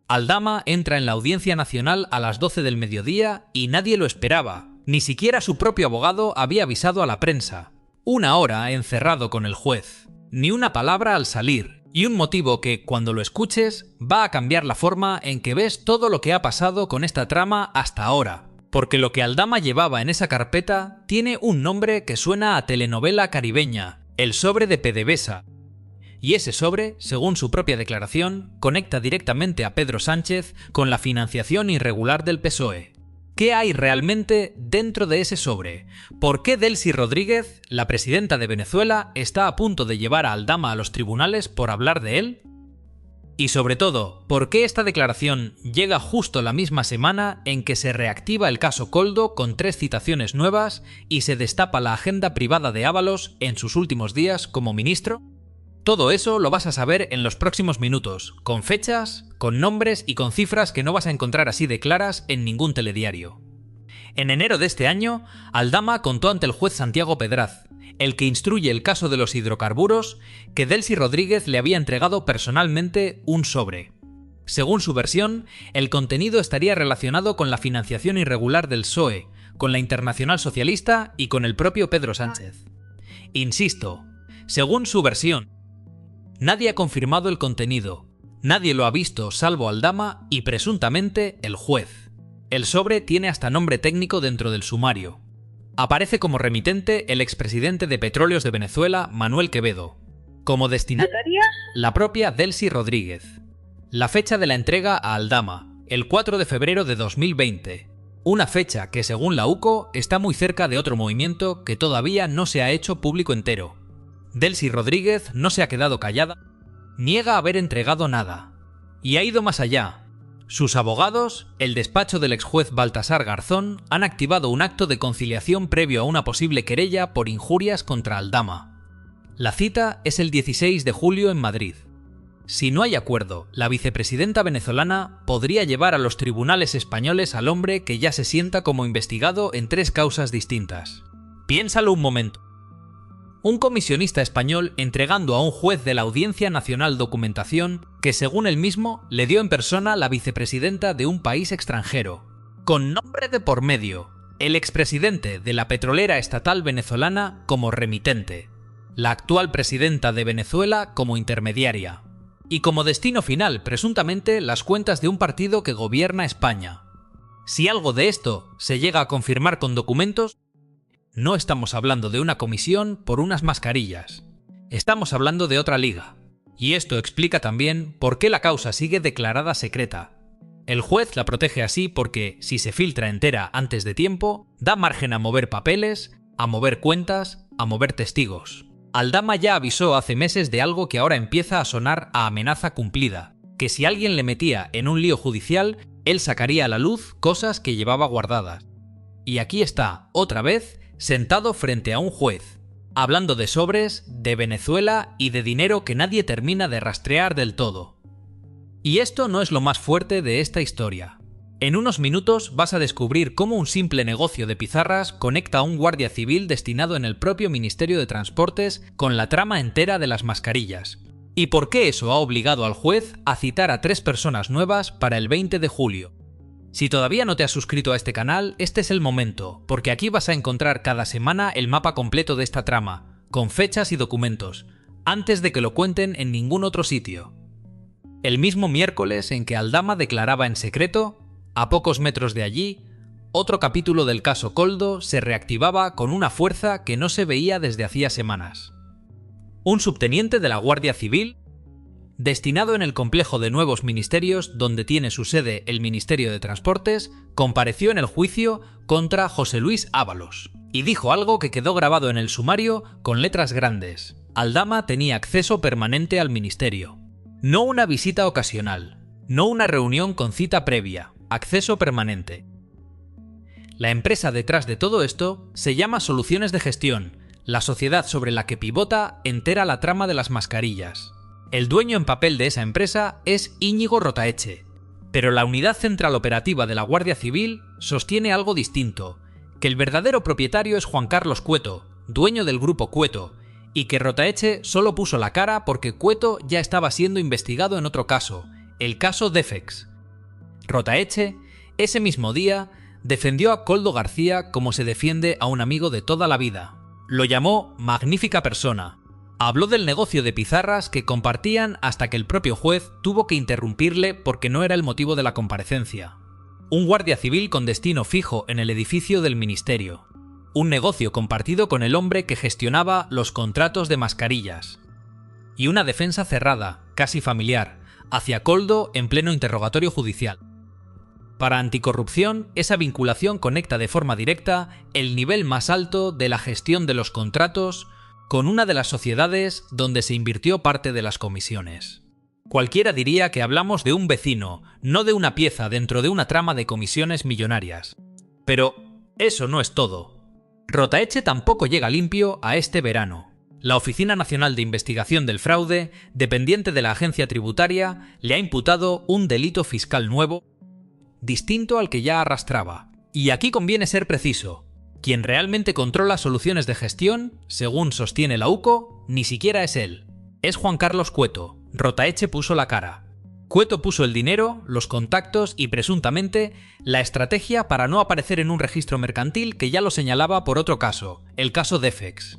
Aldama entra en la Audiencia Nacional a las 12 del mediodía y nadie lo esperaba. Ni siquiera su propio abogado había avisado a la prensa. 1 hora encerrado con el juez. Ni una palabra al salir. Y un motivo que, cuando lo escuches, va a cambiar la forma en que ves todo lo que ha pasado con esta trama hasta ahora. Porque lo que Aldama llevaba en esa carpeta tiene un nombre que suena a telenovela caribeña, el sobre de PDVSA. Y ese sobre, según su propia declaración, conecta directamente a Pedro Sánchez con la financiación irregular del PSOE. ¿Qué hay realmente dentro de ese sobre? ¿Por qué Delcy Rodríguez, la presidenta de Venezuela, está a punto de llevar a Aldama a los tribunales por hablar de él? Y sobre todo, ¿por qué esta declaración llega justo la misma semana en que se reactiva el caso Koldo con 3 citaciones nuevas y se destapa la agenda privada de Ábalos en sus últimos días como ministro? Todo eso lo vas a saber en los próximos minutos, con fechas, con nombres y con cifras que no vas a encontrar así de claras en ningún telediario. En enero de este año, Aldama contó ante el juez Santiago Pedraz, el que instruye el caso de los hidrocarburos, que Delcy Rodríguez le había entregado personalmente un sobre. Según su versión, el contenido estaría relacionado con la financiación irregular del PSOE, con la Internacional Socialista y con el propio Pedro Sánchez. Insisto, según su versión, nadie ha confirmado el contenido, nadie lo ha visto salvo Aldama y presuntamente el juez. El sobre tiene hasta nombre técnico dentro del sumario. Aparece como remitente el expresidente de Petróleos de Venezuela, Manuel Quevedo. Como destinataria, la propia Delcy Rodríguez. La fecha de la entrega a Aldama, el 4 de febrero de 2020. Una fecha que, según la UCO, está muy cerca de otro movimiento que todavía no se ha hecho público entero. Delcy Rodríguez no se ha quedado callada, niega haber entregado nada. Y ha ido más allá. Sus abogados, el despacho del exjuez Baltasar Garzón, han activado un acto de conciliación previo a una posible querella por injurias contra Aldama. La cita es el 16 de julio en Madrid. Si no hay acuerdo, la vicepresidenta venezolana podría llevar a los tribunales españoles al hombre que ya se sienta como investigado en 3 causas distintas. Piénsalo un momento. Un comisionista español entregando a un juez de la Audiencia Nacional documentación que, según él mismo, le dio en persona la vicepresidenta de un país extranjero. Con nombre de por medio, el expresidente de la petrolera estatal venezolana como remitente, la actual presidenta de Venezuela como intermediaria, y como destino final, presuntamente, las cuentas de un partido que gobierna España. Si algo de esto se llega a confirmar con documentos, no estamos hablando de una comisión por unas mascarillas. Estamos hablando de otra liga. Y esto explica también por qué la causa sigue declarada secreta. El juez la protege así porque, si se filtra entera antes de tiempo, da margen a mover papeles, a mover cuentas, a mover testigos. Aldama ya avisó hace meses de algo que ahora empieza a sonar a amenaza cumplida, que si alguien le metía en un lío judicial, él sacaría a la luz cosas que llevaba guardadas. Y aquí está, otra vez, sentado frente a un juez, hablando de sobres, de Venezuela y de dinero que nadie termina de rastrear del todo. Y esto no es lo más fuerte de esta historia. En unos minutos vas a descubrir cómo un simple negocio de pizarras conecta a un guardia civil destinado en el propio Ministerio de Transportes con la trama entera de las mascarillas. Y por qué eso ha obligado al juez a citar a 3 personas nuevas para el 20 de julio. Si todavía no te has suscrito a este canal, este es el momento, porque aquí vas a encontrar cada semana el mapa completo de esta trama, con fechas y documentos, antes de que lo cuenten en ningún otro sitio. El mismo miércoles en que Aldama declaraba en secreto, a pocos metros de allí, otro capítulo del caso Koldo se reactivaba con una fuerza que no se veía desde hacía semanas. Un subteniente de la Guardia Civil, destinado en el complejo de nuevos ministerios donde tiene su sede el Ministerio de Transportes, compareció en el juicio contra José Luis Ábalos y dijo algo que quedó grabado en el sumario con letras grandes. Aldama tenía acceso permanente al ministerio. No una visita ocasional, no una reunión con cita previa, acceso permanente. La empresa detrás de todo esto se llama Soluciones de Gestión, la sociedad sobre la que pivota entera la trama de las mascarillas. El dueño en papel de esa empresa es Íñigo Rotaeche, pero la Unidad Central Operativa de la Guardia Civil sostiene algo distinto, que el verdadero propietario es Juan Carlos Cueto, dueño del grupo Cueto, y que Rotaeche solo puso la cara porque Cueto ya estaba siendo investigado en otro caso, el caso Defex, Rotaeche, ese mismo día, defendió a Koldo García como se defiende a un amigo de toda la vida. Lo llamó magnífica persona. Habló del negocio de pizarras que compartían hasta que el propio juez tuvo que interrumpirle porque no era el motivo de la comparecencia. Un guardia civil con destino fijo en el edificio del ministerio. Un negocio compartido con el hombre que gestionaba los contratos de mascarillas. Y una defensa cerrada, casi familiar, hacia Koldo en pleno interrogatorio judicial. Para Anticorrupción, esa vinculación conecta de forma directa el nivel más alto de la gestión de los contratos con una de las sociedades donde se invirtió parte de las comisiones. Cualquiera diría que hablamos de un vecino, no de una pieza dentro de una trama de comisiones millonarias. Pero eso no es todo. Rotaeche tampoco llega limpio a este verano. La Oficina Nacional de Investigación del Fraude, dependiente de la agencia tributaria, le ha imputado un delito fiscal nuevo, distinto al que ya arrastraba. Y aquí conviene ser preciso. Quien realmente controla soluciones de gestión, según sostiene la UCO, ni siquiera es él. Es Juan Carlos Cueto. Rotaeche puso la cara. Cueto puso el dinero, los contactos y, presuntamente, la estrategia para no aparecer en un registro mercantil que ya lo señalaba por otro caso, el caso Defex.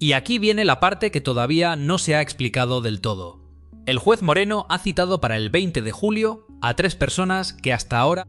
Y aquí viene la parte que todavía no se ha explicado del todo. El juez Moreno ha citado para el 20 de julio a 3 personas que hasta ahora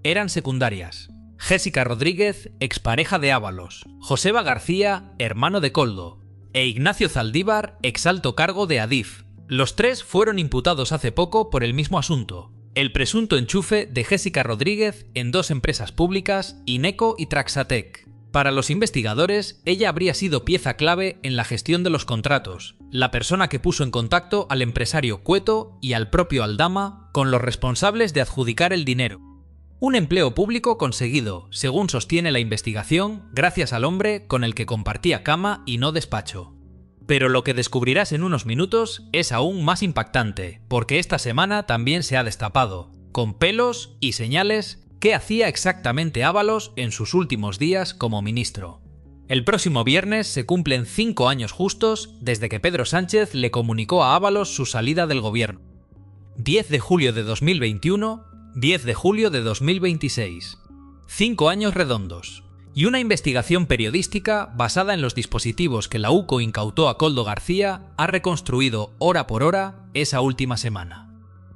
eran secundarias. Jéssica Rodríguez, expareja de Ábalos, Joseba García, hermano de Koldo, e Ignacio Zaldívar, exalto cargo de Adif. Los 3 fueron imputados hace poco por el mismo asunto, el presunto enchufe de Jéssica Rodríguez en 2 empresas públicas, Ineco y Traxatec. Para los investigadores, ella habría sido pieza clave en la gestión de los contratos, la persona que puso en contacto al empresario Cueto y al propio Aldama con los responsables de adjudicar el dinero. Un empleo público conseguido, según sostiene la investigación, gracias al hombre con el que compartía cama y no despacho. Pero lo que descubrirás en unos minutos es aún más impactante, porque esta semana también se ha destapado, con pelos y señales, qué hacía exactamente Ábalos en sus últimos días como ministro. El próximo viernes se cumplen 5 años justos desde que Pedro Sánchez le comunicó a Ábalos su salida del gobierno. 10 de julio de 2021, 10 de julio de 2026. 5 años redondos. Y una investigación periodística basada en los dispositivos que la UCO incautó a Koldo García ha reconstruido hora por hora esa última semana.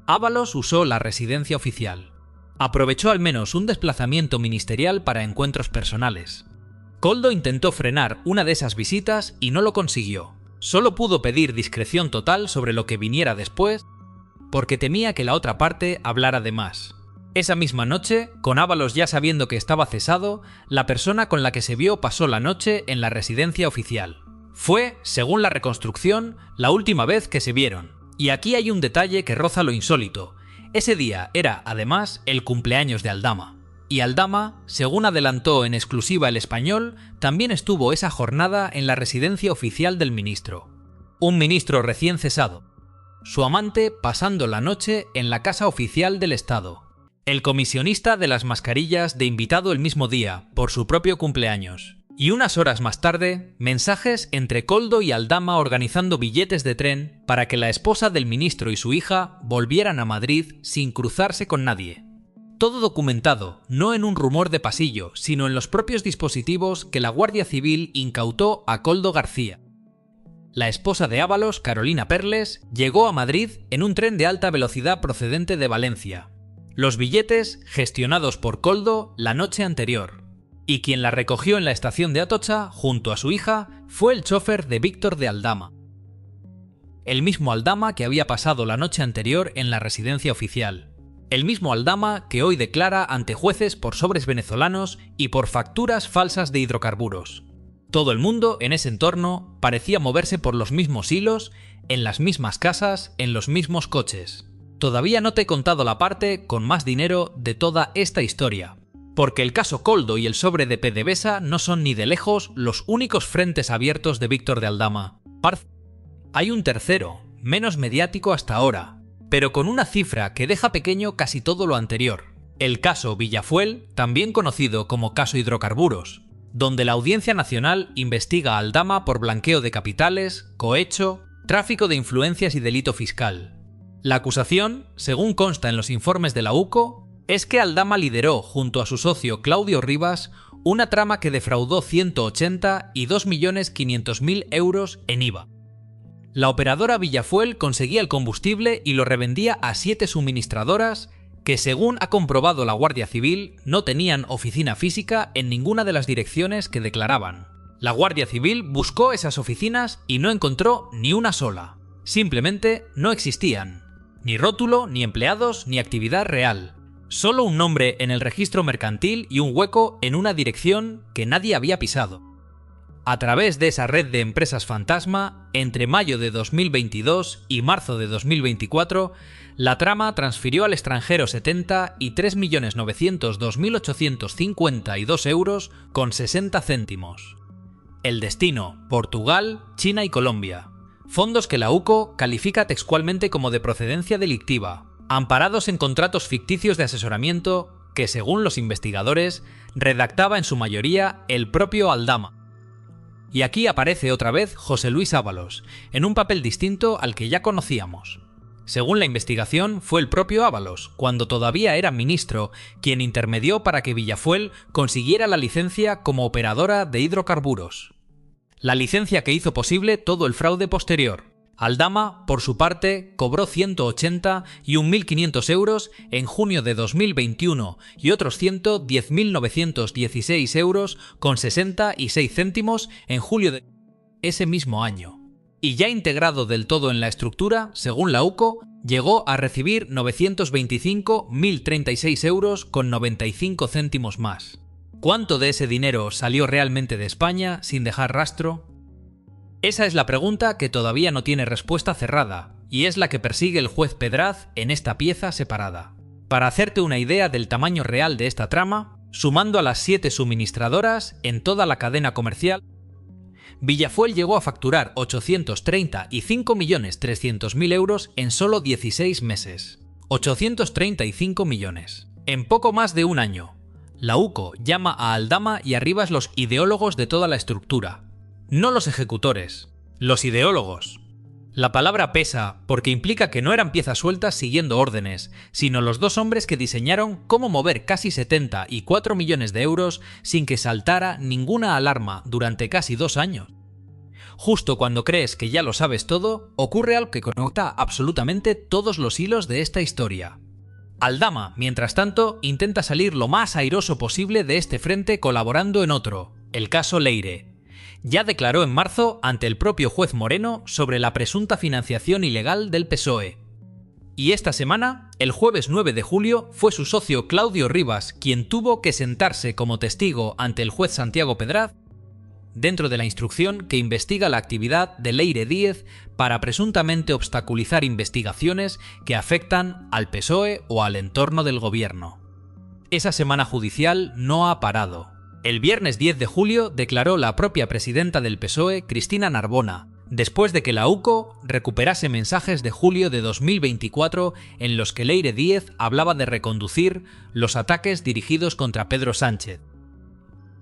Ábalos usó la residencia oficial. Aprovechó al menos un desplazamiento ministerial para encuentros personales. Koldo intentó frenar una de esas visitas y no lo consiguió. Solo pudo pedir discreción total sobre lo que viniera después porque temía que la otra parte hablara de más. Esa misma noche, con Ábalos ya sabiendo que estaba cesado, la persona con la que se vio pasó la noche en la residencia oficial. Fue, según la reconstrucción, la última vez que se vieron. Y aquí hay un detalle que roza lo insólito. Ese día era, además, el cumpleaños de Aldama. Y Aldama, según adelantó en exclusiva El Español, también estuvo esa jornada en la residencia oficial del ministro. Un ministro recién cesado. Su amante pasando la noche en la casa oficial del Estado. El comisionista de las mascarillas de invitado el mismo día, por su propio cumpleaños. Y unas horas más tarde, mensajes entre Koldo y Aldama organizando billetes de tren para que la esposa del ministro y su hija volvieran a Madrid sin cruzarse con nadie. Todo documentado, no en un rumor de pasillo, sino en los propios dispositivos que la Guardia Civil incautó a Koldo García. La esposa de Ábalos, Carolina Perles, llegó a Madrid en un tren de alta velocidad procedente de Valencia. Los billetes gestionados por Koldo la noche anterior. Y quien la recogió en la estación de Atocha, junto a su hija, fue el chofer de Víctor de Aldama. El mismo Aldama que había pasado la noche anterior en la residencia oficial. El mismo Aldama que hoy declara ante jueces por sobres venezolanos y por facturas falsas de hidrocarburos. Todo el mundo en ese entorno parecía moverse por los mismos hilos, en las mismas casas, en los mismos coches. Todavía no te he contado la parte con más dinero de toda esta historia. Porque el caso Koldo y el sobre de PDVSA no son ni de lejos los únicos frentes abiertos de Víctor de Aldama. Hay un tercero, menos mediático hasta ahora, pero con una cifra que deja pequeño casi todo lo anterior. El caso Villafuel, también conocido como caso Hidrocarburos, donde la Audiencia Nacional investiga a Aldama por blanqueo de capitales, cohecho, tráfico de influencias y delito fiscal. La acusación, según consta en los informes de la UCO, es que Aldama lideró, junto a su socio Claudio Rivas, una trama que defraudó 180 y 2.500.000 euros en IVA. La operadora Villafuel conseguía el combustible y lo revendía a 7 suministradoras que, según ha comprobado la Guardia Civil, no tenían oficina física en ninguna de las direcciones que declaraban. La Guardia Civil buscó esas oficinas y no encontró ni una sola. Simplemente no existían. Ni rótulo, ni empleados, ni actividad real. Solo un nombre en el registro mercantil y un hueco en una dirección que nadie había pisado. A través de esa red de empresas fantasma, entre mayo de 2022 y marzo de 2024, la trama transfirió al extranjero 70 y 3.902.852 euros con 60 céntimos. El destino: Portugal, China y Colombia. Fondos que la UCO califica textualmente como de procedencia delictiva, amparados en contratos ficticios de asesoramiento que, según los investigadores, redactaba en su mayoría el propio Aldama. Y aquí aparece otra vez José Luis Ábalos, en un papel distinto al que ya conocíamos. Según la investigación, fue el propio Ábalos, cuando todavía era ministro, quien intermedió para que Villafuel consiguiera la licencia como operadora de hidrocarburos. La licencia que hizo posible todo el fraude posterior. Aldama, por su parte, cobró 180 y 1.500 euros en junio de 2021 y otros 110.916 euros con 66 céntimos en julio de ese mismo año. Y ya integrado del todo en la estructura, según la UCO, llegó a recibir 925.036 euros con 95 céntimos más. ¿Cuánto de ese dinero salió realmente de España sin dejar rastro? Esa es la pregunta que todavía no tiene respuesta cerrada, y es la que persigue el juez Pedraz en esta pieza separada. Para hacerte una idea del tamaño real de esta trama, sumando a las 7 suministradoras en toda la cadena comercial, Villafuel llegó a facturar 835.300.000 euros en solo 16 meses. 835 millones. En poco más de un año. La UCO llama a Aldama y a Rivas los ideólogos de toda la estructura. No los ejecutores, los ideólogos. La palabra pesa porque implica que no eran piezas sueltas siguiendo órdenes, sino los dos hombres que diseñaron cómo mover casi 74 millones de euros sin que saltara ninguna alarma durante casi 2 años. Justo cuando crees que ya lo sabes todo, ocurre algo que conecta absolutamente todos los hilos de esta historia. Aldama, mientras tanto, intenta salir lo más airoso posible de este frente colaborando en otro, el caso Leire. Ya declaró en marzo ante el propio juez Moreno sobre la presunta financiación ilegal del PSOE. Y esta semana, el jueves 9 de julio, fue su socio Claudio Rivas quien tuvo que sentarse como testigo ante el juez Santiago Pedraz dentro de la instrucción que investiga la actividad de Leire Díez para presuntamente obstaculizar investigaciones que afectan al PSOE o al entorno del gobierno. Esa semana judicial no ha parado. El viernes 10 de julio declaró la propia presidenta del PSOE, Cristina Narbona, después de que la UCO recuperase mensajes de julio de 2024 en los que Leire Díez hablaba de reconducir los ataques dirigidos contra Pedro Sánchez.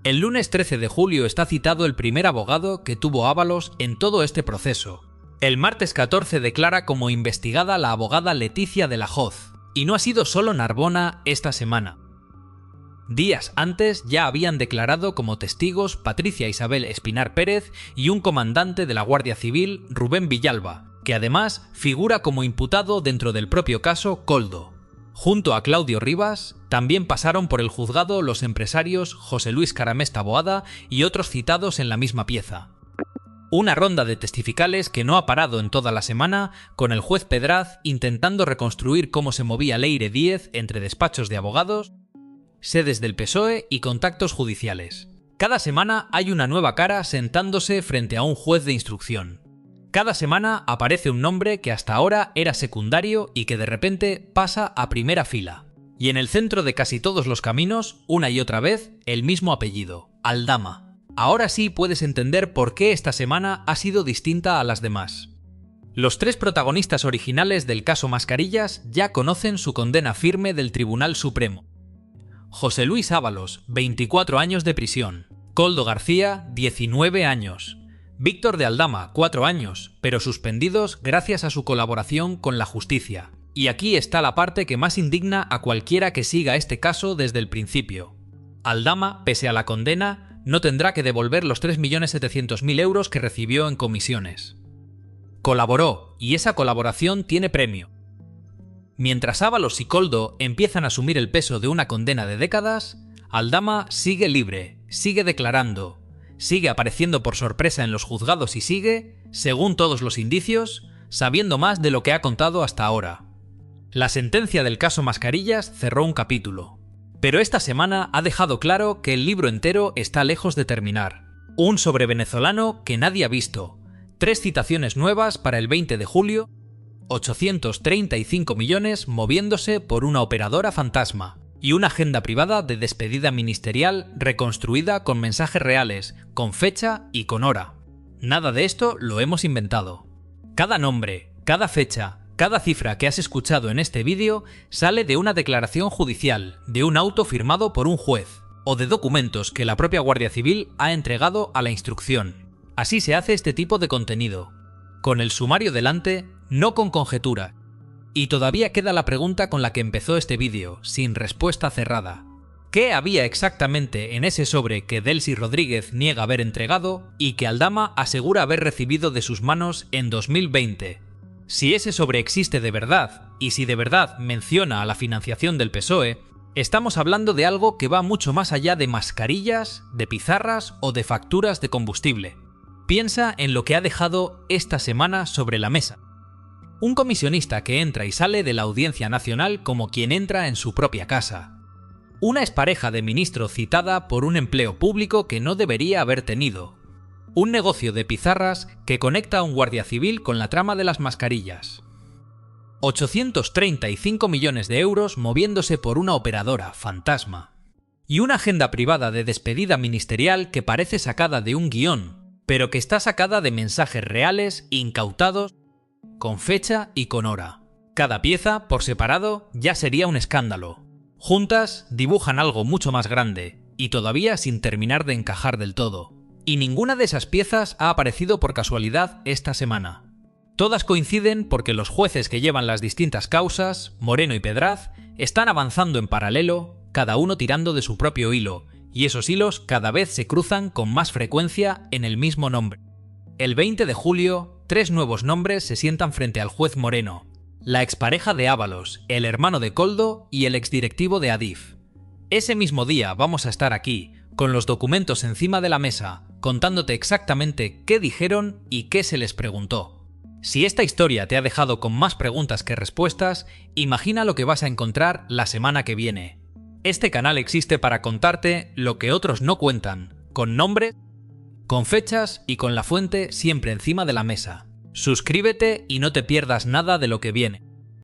El lunes 13 de julio está citado el primer abogado que tuvo Ábalos en todo este proceso. El martes 14 declara como investigada la abogada Leticia de la Hoz, y no ha sido solo Narbona esta semana. Días antes ya habían declarado como testigos Patricia Isabel Espinar Pérez y un comandante de la Guardia Civil, Rubén Villalba, que además figura como imputado dentro del propio caso Koldo. Junto a Claudio Rivas, también pasaron por el juzgado los empresarios José Luis Caramés Taboada y otros citados en la misma pieza. Una ronda de testificales que no ha parado en toda la semana, con el juez Pedraz intentando reconstruir cómo se movía Leire Díez entre despachos de abogados, sedes del PSOE y contactos judiciales. Cada semana hay una nueva cara sentándose frente a un juez de instrucción. Cada semana aparece un nombre que hasta ahora era secundario y que de repente pasa a primera fila. Y en el centro de casi todos los caminos, una y otra vez, el mismo apellido, Aldama. Ahora sí puedes entender por qué esta semana ha sido distinta a las demás. Los 3 protagonistas originales del caso Mascarillas ya conocen su condena firme del Tribunal Supremo. José Luis Ábalos, 24 años de prisión. Koldo García, 19 años. Víctor de Aldama, 4 años, pero suspendidos gracias a su colaboración con la justicia. Y aquí está la parte que más indigna a cualquiera que siga este caso desde el principio. Aldama, pese a la condena, no tendrá que devolver los 3.700.000 euros que recibió en comisiones. Colaboró, y esa colaboración tiene premio. Mientras Ábalos y Koldo empiezan a asumir el peso de una condena de décadas, Aldama sigue libre, sigue declarando, sigue apareciendo por sorpresa en los juzgados y sigue, según todos los indicios, sabiendo más de lo que ha contado hasta ahora. La sentencia del caso Mascarillas cerró un capítulo, pero esta semana ha dejado claro que el libro entero está lejos de terminar. Un sobrevenezolano que nadie ha visto, 3 citaciones nuevas para el 20 de julio, 835 millones moviéndose por una operadora fantasma y una agenda privada de despedida ministerial reconstruida con mensajes reales, con fecha y con hora. Nada de esto lo hemos inventado. Cada nombre, cada fecha, cada cifra que has escuchado en este vídeo sale de una declaración judicial, de un auto firmado por un juez, o de documentos que la propia Guardia Civil ha entregado a la instrucción. Así se hace este tipo de contenido. Con el sumario delante, no con conjetura. Y todavía queda la pregunta con la que empezó este vídeo, sin respuesta cerrada. ¿Qué había exactamente en ese sobre que Delcy Rodríguez niega haber entregado y que Aldama asegura haber recibido de sus manos en 2020? Si ese sobre existe de verdad, y si de verdad menciona a la financiación del PSOE, estamos hablando de algo que va mucho más allá de mascarillas, de pizarras o de facturas de combustible. Piensa en lo que ha dejado esta semana sobre la mesa. Un comisionista que entra y sale de la Audiencia Nacional como quien entra en su propia casa. Una expareja de ministro citada por un empleo público que no debería haber tenido. Un negocio de pizarras que conecta a un guardia civil con la trama de las mascarillas. 835 millones de euros moviéndose por una operadora fantasma. Y una agenda privada de despedida ministerial que parece sacada de un guión, pero que está sacada de mensajes reales, incautados, con fecha y con hora. Cada pieza, por separado, ya sería un escándalo. Juntas, dibujan algo mucho más grande, y todavía sin terminar de encajar del todo. Y ninguna de esas piezas ha aparecido por casualidad esta semana. Todas coinciden porque los jueces que llevan las distintas causas, Moreno y Pedraz, están avanzando en paralelo, cada uno tirando de su propio hilo, y esos hilos cada vez se cruzan con más frecuencia en el mismo nombre. El 20 de julio, 3 nuevos nombres se sientan frente al juez Moreno, la expareja de Ábalos, el hermano de Koldo y el exdirectivo de Adif. Ese mismo día vamos a estar aquí, con los documentos encima de la mesa, contándote exactamente qué dijeron y qué se les preguntó. Si esta historia te ha dejado con más preguntas que respuestas, imagina lo que vas a encontrar la semana que viene. Este canal existe para contarte lo que otros no cuentan, con nombres, con fechas y con la fuente siempre encima de la mesa. Suscríbete y no te pierdas nada de lo que viene.